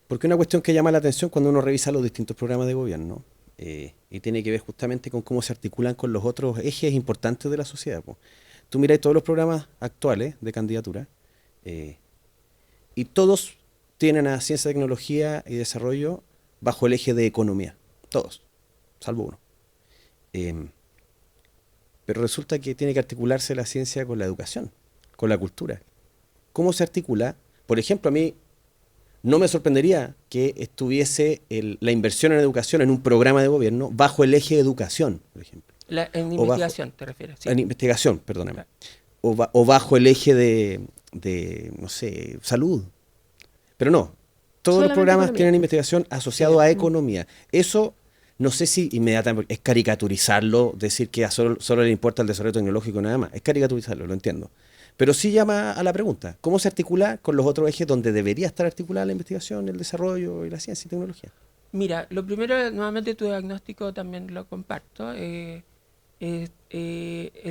porque una cuestión que llama la atención cuando uno revisa los distintos programas de gobierno, y tiene que ver justamente con cómo se articulan con los otros ejes importantes de la sociedad. Tú miras todos los programas actuales de candidatura, y todos tienen a ciencia, tecnología y desarrollo bajo el eje de economía. Todos, salvo uno. Pero resulta que tiene que articularse la ciencia con la educación, con la cultura. ¿Cómo se articula? Por ejemplo, a mí no me sorprendería que estuviese la inversión en educación en un programa de gobierno bajo el eje de educación, por ejemplo. En investigación, ¿te refieres? Sí. En investigación, perdóname. o bajo el eje de, no sé, salud. Pero no, todos Solamente los programas economía. tienen investigación asociado a economía. Eso, no sé si inmediatamente es caricaturizarlo, decir que solo le importa el desarrollo tecnológico y nada más. Es caricaturizarlo, lo entiendo. Pero sí llama a la pregunta, ¿cómo se articula con los otros ejes donde debería estar articulada la investigación, el desarrollo y la ciencia y tecnología? Mira, lo primero, nuevamente tu diagnóstico también lo comparto. El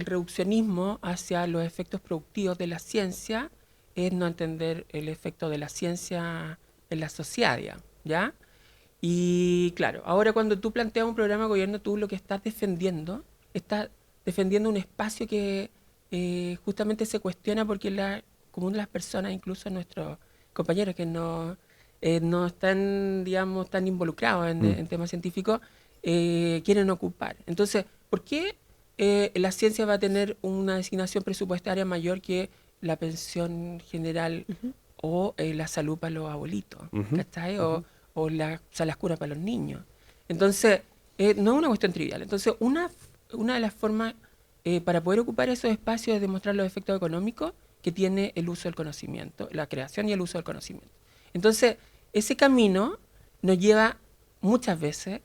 reduccionismo hacia los efectos productivos de la ciencia es no entender el efecto de la ciencia en la sociedad, digamos, ¿ya? Y claro, ahora cuando tú planteas un programa de gobierno, tú lo que estás defendiendo un espacio que justamente se cuestiona porque la común de las personas, incluso nuestros compañeros que no están, digamos, tan involucrados en temas científicos, quieren ocupar. Entonces, ¿por qué la ciencia va a tener una designación presupuestaria mayor que la pensión general o la salud para los abuelitos? ¿Cachai? O las curas para los niños. Entonces, no es una cuestión trivial. Entonces, una de las formas para poder ocupar esos espacios es demostrar los efectos económicos que tiene el uso del conocimiento, la creación y el uso del conocimiento. Entonces, ese camino nos lleva muchas veces,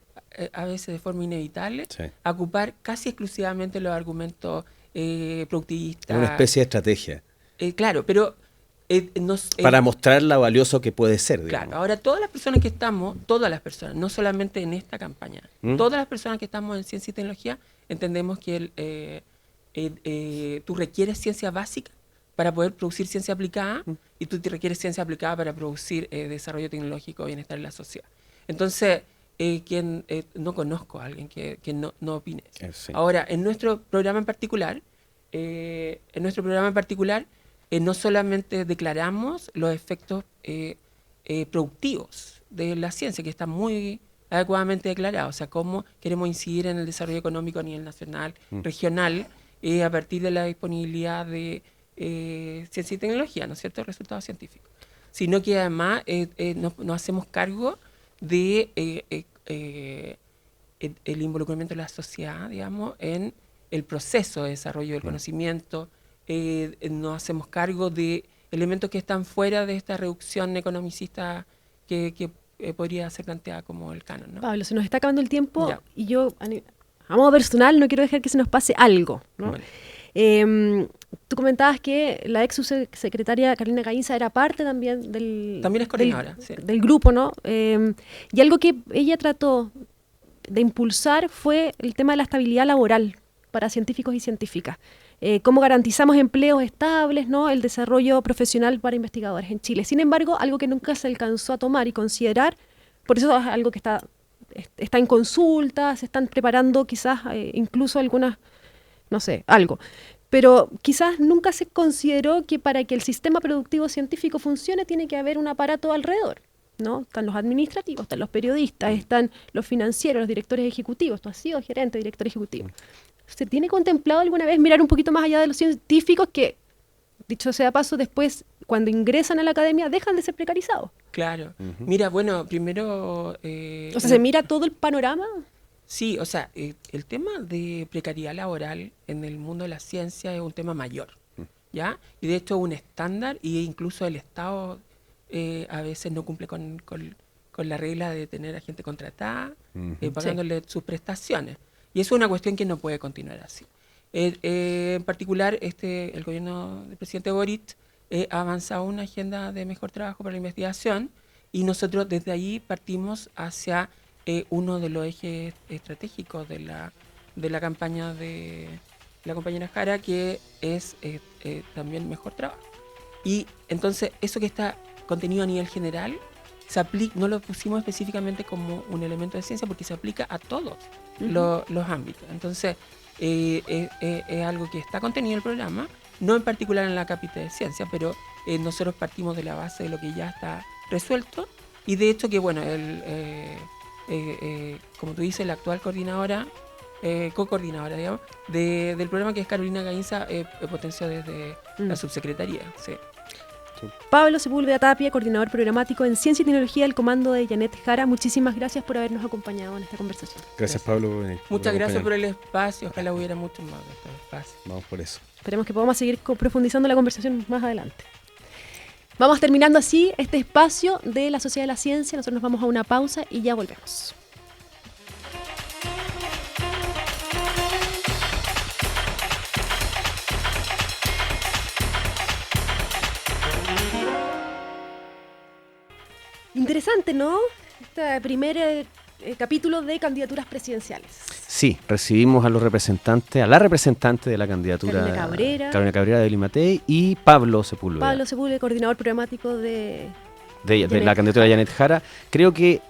a veces de forma inevitable, Sí. a ocupar casi exclusivamente los argumentos productivistas. Es una especie de estrategia Claro, pero para mostrar lo valioso que puede ser, digamos. claro, ahora todas las personas, no solamente en esta campaña, todas las personas que estamos en ciencia y tecnología, entendemos que tú requieres ciencia básica para poder producir ciencia aplicada y tú te requieres ciencia aplicada para producir desarrollo tecnológico, bienestar en la sociedad. Entonces, no conozco a alguien que no opine eso. Sí. Ahora, en nuestro programa en particular, no solamente declaramos los efectos productivos de la ciencia, que están muy adecuadamente declarados, o sea, cómo queremos incidir en el desarrollo económico a nivel nacional, regional, a partir de la disponibilidad de ciencia y tecnología, ¿no es cierto?, resultados científicos, sino que además nos hacemos cargo de el involucramiento de la sociedad, digamos, en el proceso de desarrollo del conocimiento. Nos hacemos cargo de elementos que están fuera de esta reducción economicista que podría ser planteada como el canon, ¿no? Pablo, se nos está acabando el tiempo Ya. y yo, a modo personal, no quiero dejar que se nos pase algo, ¿no? Bueno. Tú comentabas que la ex subsecretaria Carolina Gainza era parte también También es coordinadora, sí. del grupo, ¿no? Y algo que ella trató de impulsar fue el tema de la estabilidad laboral para científicos y científicas. Cómo garantizamos empleos estables, ¿no? El desarrollo profesional para investigadores en Chile. Sin embargo, algo que nunca se alcanzó a tomar y considerar, por eso es algo que está en consulta, se están preparando quizás incluso algunas, no sé, algo. Pero quizás nunca se consideró que para que el sistema productivo científico funcione tiene que haber un aparato alrededor, ¿no? Están los administrativos, están los periodistas, están los financieros, los directores ejecutivos. Tú has sido gerente, director ejecutivo. ¿Se tiene contemplado alguna vez mirar un poquito más allá de los científicos que, dicho sea paso, después cuando ingresan a la academia dejan de ser precarizados? Claro. Mira, bueno, primero... O sea, ¿se mira todo el panorama? Sí, o sea, el tema de precariedad laboral en el mundo de la ciencia es un tema mayor, ¿ya? Y de hecho un estándar, e incluso el Estado a veces no cumple con la regla de tener a gente contratada, pagándole sus prestaciones. Y eso es una cuestión que no puede continuar así. En particular, el gobierno del presidente Boric ha avanzado una agenda de mejor trabajo para la investigación y nosotros desde ahí partimos hacia uno de los ejes estratégicos de la campaña de la compañera Jara, que es también mejor trabajo. Y entonces eso que está contenido a nivel general no lo pusimos específicamente como un elemento de ciencia porque se aplica a todos los ámbitos. Entonces es algo que está contenido en el programa, no en particular en la cápita de ciencia, pero nosotros partimos de la base de lo que ya está resuelto y de hecho que bueno, como tú dices, la actual coordinadora, co-coordinadora, digamos, del programa, que es Carolina Gainza, potenció desde la subsecretaría. Sí. Pablo Sepúlveda Tapia, coordinador programático en Ciencia y Tecnología del Comando de Janet Jara, muchísimas gracias por habernos acompañado en esta conversación. Gracias, Pablo. Muchas gracias por el espacio, ojalá hubiera mucho más de estos espacios. Vamos por eso. Esperemos que podamos seguir profundizando la conversación más adelante. Vamos terminando así este espacio de la Sociedad de la Ciencia. Nosotros nos vamos a una pausa y ya volvemos. Interesante, ¿no? Este primer capítulo de candidaturas presidenciales. Sí, recibimos a la representante de la candidatura Carolina Cabrera de Limatei y Pablo Sepúlveda. Pablo Sepúlveda, coordinador programático de la candidatura de Janet Jara. Creo que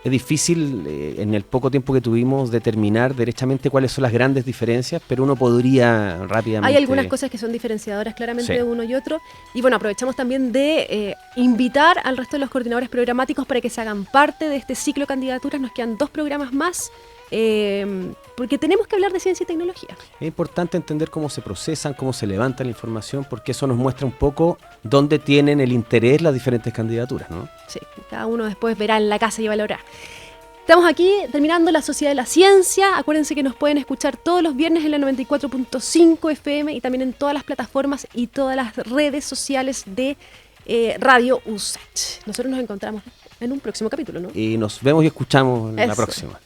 es difícil en el poco tiempo que tuvimos determinar derechamente cuáles son las grandes diferencias, pero uno podría rápidamente... Hay algunas cosas que son diferenciadoras claramente de uno y otro. Y bueno, aprovechamos también de invitar al resto de los coordinadores programáticos para que se hagan parte de este ciclo de candidaturas. Nos quedan 2 programas más, porque tenemos que hablar de ciencia y tecnología. Es importante entender cómo se procesan, cómo se levanta la información, porque eso nos muestra un poco dónde tienen el interés las diferentes candidaturas, ¿no? Sí, cada uno después verá en la casa y valorará. Estamos aquí terminando la Sociedad de la Ciencia. Acuérdense que nos pueden escuchar todos los viernes en la 94.5 FM y también en todas las plataformas y todas las redes sociales de Radio USACH. Nosotros nos encontramos en un próximo capítulo, ¿no? Y nos vemos y escuchamos en la Eso. próxima.